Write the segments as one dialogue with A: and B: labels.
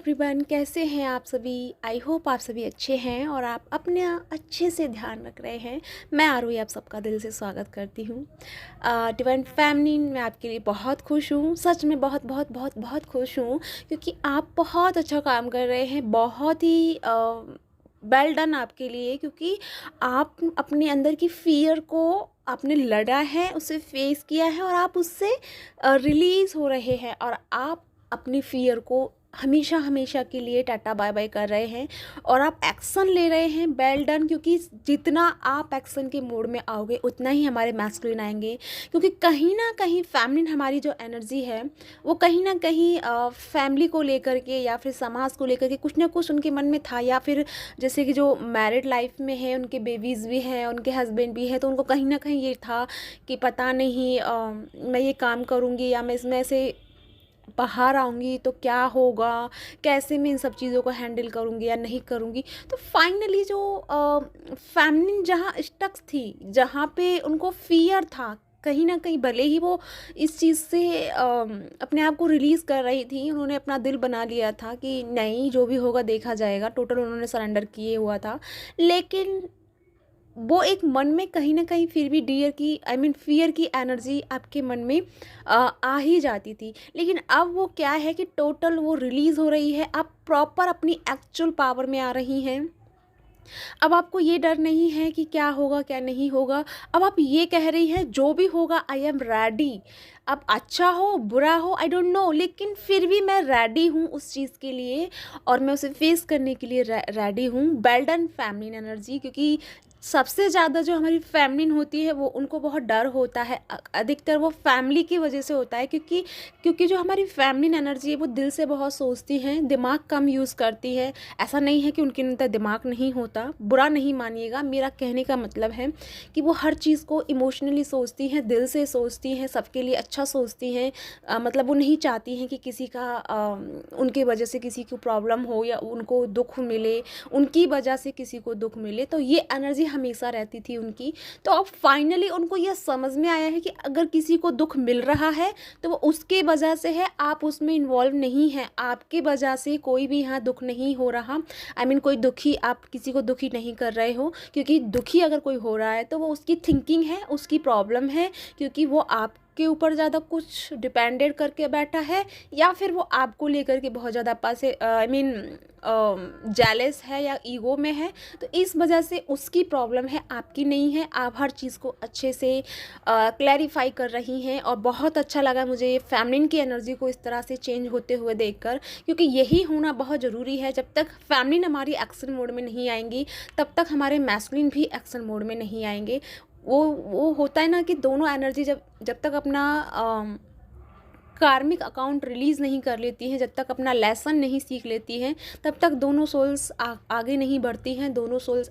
A: Everyone, कैसे हैं आप सभी। आई होप आप सभी अच्छे हैं और आप अपने अच्छे से ध्यान रख रहे हैं। मैं आरुई आप सबका दिल से स्वागत करती हूँ डिवाइन फैमिली। मैं आपके लिए बहुत खुश हूँ, सच में बहुत बहुत बहुत बहुत खुश हूँ, क्योंकि आप बहुत अच्छा काम कर रहे हैं। बहुत ही वेल डन आपके लिए, क्योंकि आप अपने अंदर की फ़ियर को आपने लड़ा है, उसे फेस किया है और आप उससे रिलीज़ हो रहे हैं और आप अपनी फ़ियर को हमेशा हमेशा के लिए टाटा बाय बाय कर रहे हैं और आप एक्शन ले रहे हैं। वेल डन, क्योंकि जितना आप एक्शन के मोड में आओगे उतना ही हमारे मैस्कुलिन आएंगे, क्योंकि कहीं ना कहीं फैमिलिन हमारी जो एनर्जी है वो कहीं ना कहीं फैमिली को लेकर के या फिर समाज को लेकर के कुछ ना कुछ उनके मन में था, या फिर जैसे कि जो मैरिड लाइफ में है, उनके बेबीज़ भी हैं, उनके हस्बैंड भी है, तो उनको कहीं ना कहीं ये था कि पता नहीं मैं ये काम करूँगी या मैं इसमें से बाहर आऊँगी तो क्या होगा, कैसे मैं इन सब चीज़ों को हैंडल करूँगी या नहीं करूँगी। तो फाइनली जो फैमिली जहाँ स्टक थी, जहाँ पे उनको फ़ियर था, कहीं न कहीं भले ही वो इस चीज़ से अपने आप को रिलीज़ कर रही थी, उन्होंने अपना दिल बना लिया था कि नहीं, जो भी होगा देखा जाएगा, टोटल उन्होंने सरेंडर किए हुआ था। लेकिन वो एक मन में कहीं न कहीं फिर भी डियर की फ़ियर की एनर्जी आपके मन में आ ही जाती थी। लेकिन अब वो क्या है कि टोटल वो रिलीज़ हो रही है, आप प्रॉपर अपनी एक्चुअल पावर में आ रही हैं। अब आपको ये डर नहीं है कि क्या होगा, क्या नहीं होगा। अब आप ये कह रही हैं जो भी होगा आई एम रेडी। अब अच्छा हो, बुरा हो, आई डोंट नो, लेकिन फिर भी मैं रेडी हूँ उस चीज़ के लिए और मैं उसे फेस करने के लिए रेडी हूँ। वेल डन फेमिनिन एनर्जी, क्योंकि सबसे ज़्यादा जो हमारी फेमिनिन होती है वो उनको बहुत डर होता है। अधिकतर वो फैमिली की वजह से होता है, क्योंकि क्योंकि जो हमारी फेमिनिन एनर्जी है वो दिल से बहुत सोचती हैं, दिमाग कम यूज़ करती है। ऐसा नहीं है कि उनके अंदर दिमाग नहीं होता, बुरा नहीं मानिएगा, मेरा कहने का मतलब है कि वो हर चीज़ को इमोशनली सोचती हैं, दिल से सोचती हैं, सबके लिए अच्छा सोचती हैं। मतलब वो नहीं चाहती हैं कि किसी का उनके वजह से किसी को प्रॉब्लम हो या उनको दुख मिले, उनकी वजह से किसी को दुख मिले। तो ये एनर्जी हमेशा रहती थी उनकी। तो अब फाइनली उनको ये समझ में आया है कि अगर किसी को दुख मिल रहा है तो वो उसके वजह से है, आप उसमें इन्वॉल्व नहीं हैं। आपके वजह से कोई भी यहाँ दुख नहीं हो रहा। कोई दुखी, आप किसी को दुखी नहीं कर रहे हो, क्योंकि दुखी अगर कोई हो रहा है तो वो उसकी थिंकिंग है, उसकी प्रॉब्लम है, क्योंकि वो आपके ऊपर ज़्यादा कुछ डिपेंडेड करके बैठा है, या फिर वो आपको लेकर के बहुत ज़्यादा पास जेलस है या ईगो में है। तो इस वजह से उसकी प्रॉब्लम है, आपकी नहीं है। आप हर चीज़ को अच्छे से क्लैरिफाई कर रही हैं और बहुत अच्छा लगा मुझे ये फेमिनिन की एनर्जी को इस तरह से चेंज होते हुए देखकर, क्योंकि यही होना बहुत ज़रूरी है। जब तक फेमिनिन हमारी एक्शन मोड में नहीं आएंगी तब तक हमारे मैस्कुलिन भी एक्शन मोड में नहीं आएंगे। वो होता है ना कि दोनों एनर्जी जब जब तक अपना कार्मिक अकाउंट रिलीज़ नहीं कर लेती हैं, जब तक अपना लेसन नहीं सीख लेती हैं, तब तक दोनों सोल्स आगे नहीं बढ़ती हैं, दोनों सोल्स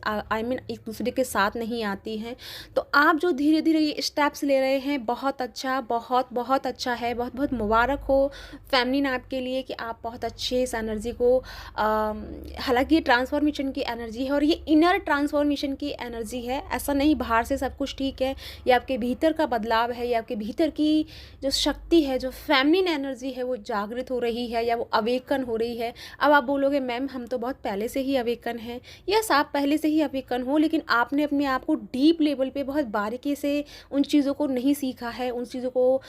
A: एक दूसरे के साथ नहीं आती हैं। तो आप जो धीरे धीरे ये स्टेप्स ले रहे हैं, बहुत अच्छा, बहुत बहुत अच्छा है। बहुत बहुत मुबारक हो फेमिनिन आपके लिए कि आप बहुत अच्छे इस एनर्जी को हालांकि ये ट्रांसफॉर्मेशन की एनर्जी है और ये इनर ट्रांसफॉर्मेशन की एनर्जी है। ऐसा नहीं बाहर से सब कुछ ठीक है, ये आपके भीतर का बदलाव है, ये आपके भीतर की जो शक्ति है, जो फेमिनिन एनर्जी है वो जागृत हो रही है या वो अवेकन हो रही है। अब आप बोलोगे मैम हम तो बहुत पहले से ही अवेकन हैं। यस, आप पहले से ही अवेकन हो, लेकिन आपने अपने आप को डीप लेवल पे बहुत बारीकी से उन चीज़ों को नहीं सीखा है, उन चीज़ों को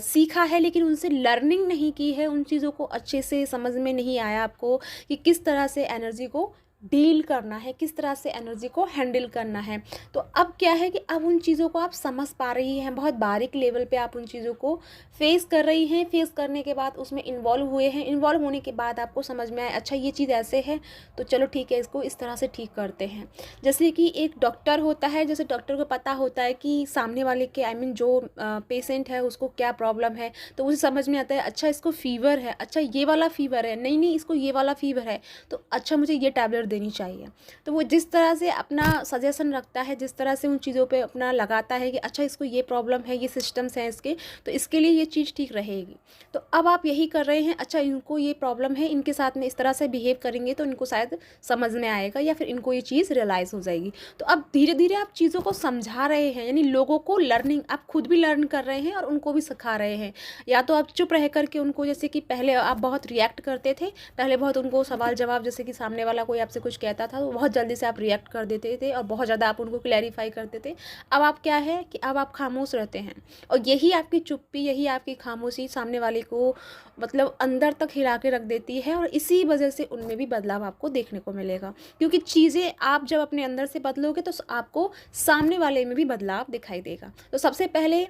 A: सीखा है लेकिन उनसे लर्निंग नहीं की है, उन चीज़ों को अच्छे से समझ में नहीं आया आपको कि किस तरह से एनर्जी को डील करना है, किस तरह से एनर्जी को हैंडल करना है। तो अब क्या है कि अब उन चीज़ों को आप समझ पा रही हैं, बहुत बारीक लेवल पे आप उन चीज़ों को फेस कर रही हैं। फेस करने के बाद उसमें इन्वॉल्व हुए हैं, इन्वॉल्व होने के बाद आपको समझ में आया अच्छा ये चीज़ ऐसे है, तो चलो ठीक है, इसको इस तरह से ठीक करते हैं। जैसे कि एक डॉक्टर होता है, जैसे डॉक्टर को पता होता है कि सामने वाले के जो पेशेंट है उसको क्या प्रॉब्लम है, तो उसे समझ में आता है अच्छा इसको फ़ीवर है, अच्छा ये वाला फ़ीवर है, नहीं नहीं इसको ये वाला फ़ीवर है, तो अच्छा मुझे ये टैबलेट देनी चाहिए। तो वो जिस तरह से अपना सजेशन रखता है, जिस तरह से उन चीज़ों पे अपना लगाता है कि अच्छा इसको ये प्रॉब्लम है, ये सिस्टम्स हैं इसके, तो इसके लिए ये चीज़ ठीक रहेगी। तो अब आप यही कर रहे हैं, अच्छा इनको ये प्रॉब्लम है, इनके साथ में इस तरह से बिहेव करेंगे तो इनको शायद समझ में आएगा या फिर इनको ये चीज़ रियलाइज़ हो जाएगी। तो अब धीरे धीरे आप चीज़ों को समझा रहे हैं, यानी लोगों को लर्निंग, आप खुद भी लर्न कर रहे हैं और उनको भी सिखा रहे हैं। या तो आप चुप रह करके उनको, जैसे कि पहले आप बहुत रिएक्ट करते थे, पहले बहुत उनको सवाल जवाब, जैसे कि सामने वाला कोई आपसे कुछ कहता था तो बहुत जल्दी से आप रिएक्ट कर देते थे और बहुत ज़्यादा आप उनको क्लैरिफाई करते थे। अब आप क्या है कि अब आप खामोश रहते हैं, और यही आपकी चुप्पी, यही आपकी खामोशी सामने वाले को मतलब अंदर तक हिला के रख देती है, और इसी वजह से उनमें भी बदलाव आपको देखने को मिलेगा। क्योंकि चीज़ें आप जब अपने अंदर से बदलोगे तो आपको सामने वाले में भी बदलाव दिखाई देगा। तो सबसे पहले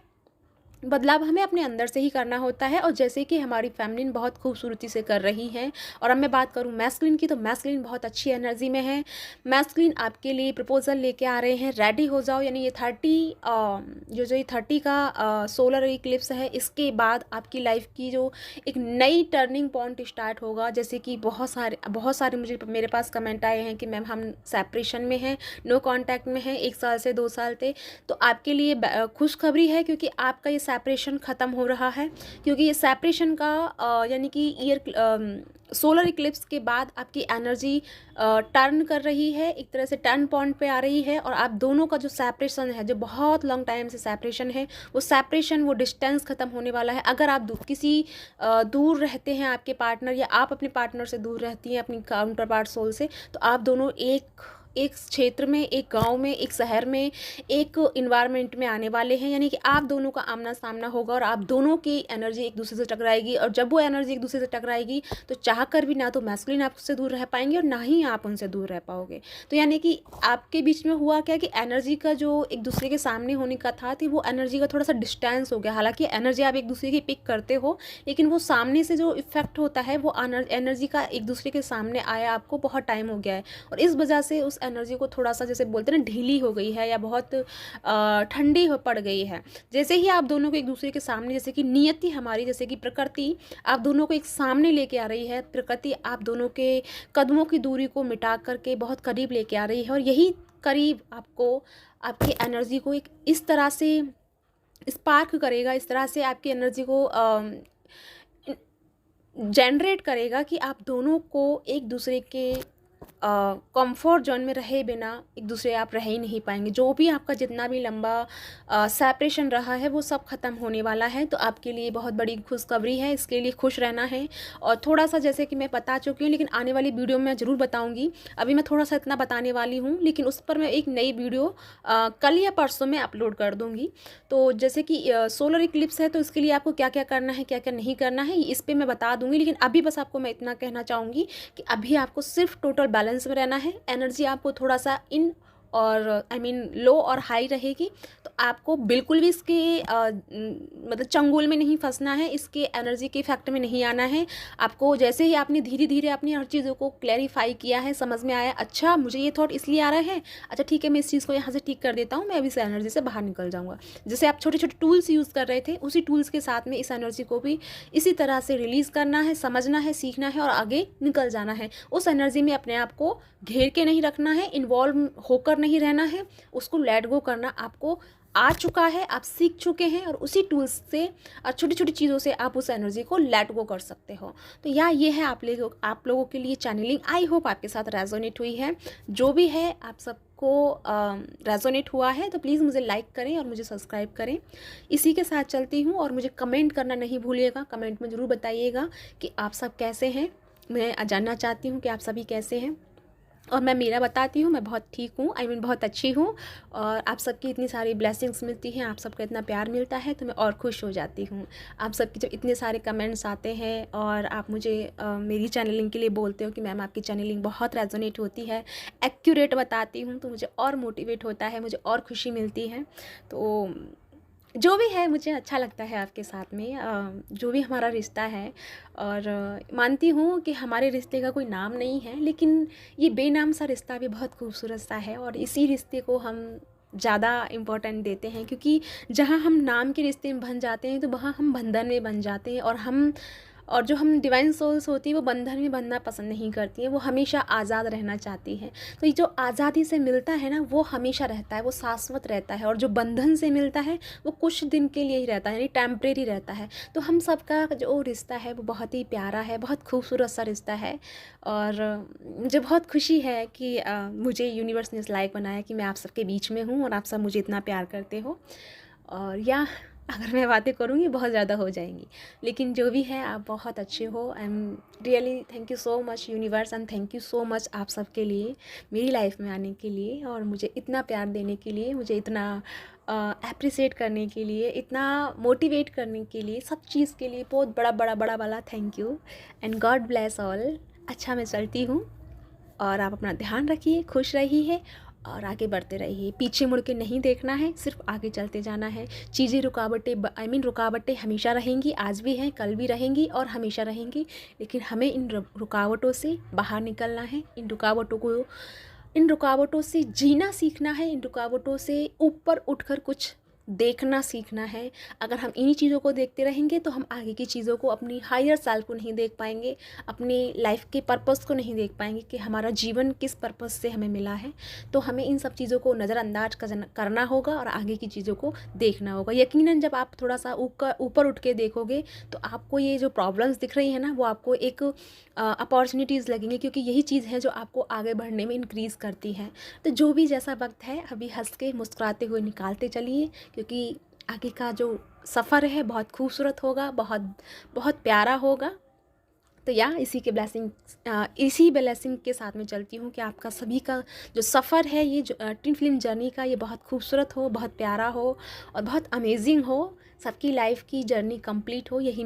A: बदलाव हमें अपने अंदर से ही करना होता है, और जैसे कि हमारी फैमिलीन बहुत खूबसूरती से कर रही हैं। और अब मैं बात करूं मैस्कुलिन की, तो मैस्कुलिन बहुत अच्छी एनर्जी में है। मैस्कुलिन आपके लिए प्रपोजल लेके आ रहे हैं, रेडी हो जाओ। यानी ये 30 का सोलर इक्लिप्स है, इसके बाद आपकी लाइफ की जो एक नई टर्निंग पॉइंट स्टार्ट होगा। जैसे कि बहुत सारे मेरे पास कमेंट आए हैं कि मैम हम सेपरेशन में हैं, नो कॉन्टैक्ट में हैं 1 साल से 2 साल से। तो आपके लिए खुशखबरी है, क्योंकि आपका ये सेपरेशन ख़त्म हो रहा है। क्योंकि ये सेपरेशन का यानी कि सोलर इक्लिप्स के बाद आपकी एनर्जी टर्न कर रही है, एक तरह से टर्न पॉइंट पे आ रही है। और आप दोनों का जो सेपरेशन है, जो बहुत लॉन्ग टाइम से सेपरेशन है, वो डिस्टेंस ख़त्म होने वाला है। अगर आप दूर रहते हैं आपके पार्टनर, या आप अपने पार्टनर से दूर रहती हैं अपनी काउंटर पार्ट सोल से, तो आप दोनों एक क्षेत्र में, एक गांव में, एक शहर में, एक इन्वायरमेंट में आने वाले हैं। यानी कि आप दोनों का आमना सामना होगा और आप दोनों की एनर्जी एक दूसरे से टकराएगी। और जब वो एनर्जी एक दूसरे से टकराएगी तो चाह कर भी ना तो मैस्कुलिन आपसे दूर रह पाएंगे और ना ही आप उनसे दूर रह पाओगे। तो यानी कि आपके बीच में हुआ क्या कि एनर्जी का जो एक दूसरे के सामने होने का था, तो वो एनर्जी का थोड़ा सा डिस्टेंस हो गया। हालांकि एनर्जी आप एक दूसरे की पिक करते हो, लेकिन वो सामने से जो इफेक्ट होता है, वो एनर्जी का एक दूसरे के सामने आया आपको बहुत टाइम हो गया है। और इस वजह से उस एनर्जी को थोड़ा सा, जैसे बोलते हैं ना, ढीली हो गई है या बहुत ठंडी पड़ गई है। जैसे ही आप दोनों को एक दूसरे के सामने, जैसे कि नियति हमारी, जैसे कि प्रकृति आप दोनों को एक सामने लेके आ रही है, प्रकृति आप दोनों के कदमों की दूरी को मिटा करके बहुत करीब लेके आ रही है। और यही करीब आपको, आपकी एनर्जी को एक इस तरह से स्पार्क करेगा, इस तरह से आपकी एनर्जी को जनरेट करेगा कि आप दोनों को एक दूसरे के कंफर्ट जोन में रहे बिना एक दूसरे आप रह ही नहीं पाएंगे। जो भी आपका जितना भी लंबा सेपरेशन रहा है, वो सब ख़त्म होने वाला है। तो आपके लिए बहुत बड़ी खुशखबरी है, इसके लिए खुश रहना है। और थोड़ा सा, जैसे कि मैं बता चुकी हूँ, लेकिन आने वाली वीडियो में मैं ज़रूर बताऊँगी। अभी मैं थोड़ा सा इतना बताने वाली हूँ, लेकिन उस पर मैं एक नई वीडियो कल या परसों में अपलोड कर दूँगी। तो जैसे कि सोलर इक्लिप्स है, तो इसके लिए आपको क्या क्या करना है, क्या क्या नहीं करना है, इस पर मैं बता दूँगी। लेकिन अभी बस आपको मैं इतना कहना चाहूँगी कि अभी आपको सिर्फ टोटल बैलेंस में रहना है। एनर्जी आपको थोड़ा सा इन और लो और हाई रहेगी। तो आपको बिल्कुल भी इसके मतलब चंगुल में नहीं फंसना है, इसके एनर्जी के इफेक्ट में नहीं आना है। आपको जैसे ही आपने धीरे धीरे अपनी हर चीज़ों को क्लैरिफाई किया है, समझ में आया, अच्छा मुझे ये थॉट इसलिए आ रहा है, अच्छा ठीक है मैं इस चीज़ को यहाँ से ठीक कर देता हूँ, मैं अभी इस एनर्जी से बाहर निकल जाऊँगा। जैसे आप छोटे छोटे टूल्स यूज़ कर रहे थे, उसी टूल्स के साथ में इस एनर्जी को भी इसी तरह से रिलीज़ करना है, समझना है, सीखना है और आगे निकल जाना है। उस एनर्जी में अपने आप को घेर के नहीं रखना है, इन्वॉल्व होकर नहीं रहना है, उसको लेट गो करना आपको आ चुका है, आप सीख चुके हैं। और उसी टूल्स से और छोटी छोटी चीज़ों से आप उस एनर्जी को लेट गो कर सकते हो। तो ये है आप लोगों के लिए चैनलिंग। आई होप आपके साथ रेजोनेट हुई है। जो भी है आप सबको रेजोनेट हुआ है तो प्लीज़ मुझे लाइक करें और मुझे सब्सक्राइब करें। इसी के साथ चलती हूँ, और मुझे कमेंट करना नहीं भूलिएगा। कमेंट में ज़रूर बताइएगा कि आप सब कैसे हैं। मैं जानना चाहती हूँ कि आप सभी कैसे हैं, और मैं मेरा बताती हूँ, मैं बहुत ठीक हूँ, बहुत अच्छी हूँ। और आप सबकी इतनी सारी ब्लेसिंग्स मिलती हैं, आप सबका इतना प्यार मिलता है, तो मैं और खुश हो जाती हूँ। आप सबके जब इतने सारे कमेंट्स आते हैं और आप मुझे मेरी चैनलिंग के लिए बोलते हो कि मैम आपकी चैनलिंग बहुत रेजोनेट होती है, एक्यूरेट बताती हूँ, तो मुझे और मोटिवेट होता है, मुझे और खुशी मिलती है। तो जो भी है मुझे अच्छा लगता है आपके साथ में, जो भी हमारा रिश्ता है। और मानती हूँ कि हमारे रिश्ते का कोई नाम नहीं है, लेकिन ये बेनाम सा रिश्ता भी बहुत खूबसूरत सा है। और इसी रिश्ते को हम ज़्यादा इम्पोर्टेंट देते हैं, क्योंकि जहाँ हम नाम के रिश्ते में बन जाते हैं तो वहाँ हम बंधन में बन जाते हैं। और हम और जो हम डिवाइन सोल्स होती हैं वो बंधन में बंधना पसंद नहीं करती हैं, वो हमेशा आज़ाद रहना चाहती हैं। तो ये जो आज़ादी से मिलता है ना वो हमेशा रहता है, वो शाश्वत रहता है। और जो बंधन से मिलता है वो कुछ दिन के लिए ही रहता है, यानी टेम्परेरी रहता है। तो हम सबका जो रिश्ता है वो बहुत ही प्यारा है, बहुत खूबसूरत सा रिश्ता है। और मुझे बहुत खुशी है कि मुझे यूनिवर्स ने इस लायक बनाया कि मैं आप सबके बीच में हूँ और आप सब मुझे इतना प्यार करते हो। और या अगर मैं बातें करूँगी बहुत ज़्यादा हो जाएंगी, लेकिन जो भी है आप बहुत अच्छे हो। I am really thank you so much universe, and thank you so much आप सबके लिए मेरी लाइफ में आने के लिए और मुझे इतना प्यार देने के लिए, मुझे इतना अप्रिसिएट करने के लिए, इतना मोटिवेट करने के लिए, सब चीज़ के लिए बहुत बड़ा बड़ा बड़ा वाला thank you. And God bless all. अच्छा, मैं चलती हूँ और आप अपना ध्यान रखिए, खुश रहिए और आगे बढ़ते रहिए। पीछे मुड़ के नहीं देखना है, सिर्फ आगे चलते जाना है। चीज़ें रुकावटें रुकावटें हमेशा रहेंगी, आज भी हैं, कल भी रहेंगी और हमेशा रहेंगी। लेकिन हमें इन रुकावटों से बाहर निकलना है, इन रुकावटों से जीना सीखना है, इन रुकावटों से ऊपर उठकर कुछ देखना सीखना है। अगर हम इन्हीं चीज़ों को देखते रहेंगे तो हम आगे की चीज़ों को, अपनी हायर सेल्फ को नहीं देख पाएंगे, अपनी लाइफ के पर्पस को नहीं देख पाएंगे कि हमारा जीवन किस पर्पस से हमें मिला है। तो हमें इन सब चीज़ों को नज़रअंदाज करना होगा और आगे की चीज़ों को देखना होगा। यकीनन जब आप थोड़ा सा ऊपर उठ के देखोगे तो आपको ये जो प्रॉब्लम्स दिख रही है ना वो आपको एक अपॉर्चुनिटीज़ लगेंगी, क्योंकि यही चीज़ है जो आपको आगे बढ़ने में इंक्रीज़ करती है। तो जो भी जैसा वक्त है अभी हंस के मुस्कुराते हुए निकालते चलिए, क्योंकि आगे का जो सफ़र है बहुत खूबसूरत होगा, बहुत बहुत प्यारा होगा। तो इसी ब्लेसिंग के साथ में चलती हूँ कि आपका सभी का जो सफ़र है, ये जो ट्विन फ्लेम जर्नी का, ये बहुत खूबसूरत हो, बहुत प्यारा हो और बहुत अमेजिंग हो। सबकी लाइफ की जर्नी कंप्लीट हो, यही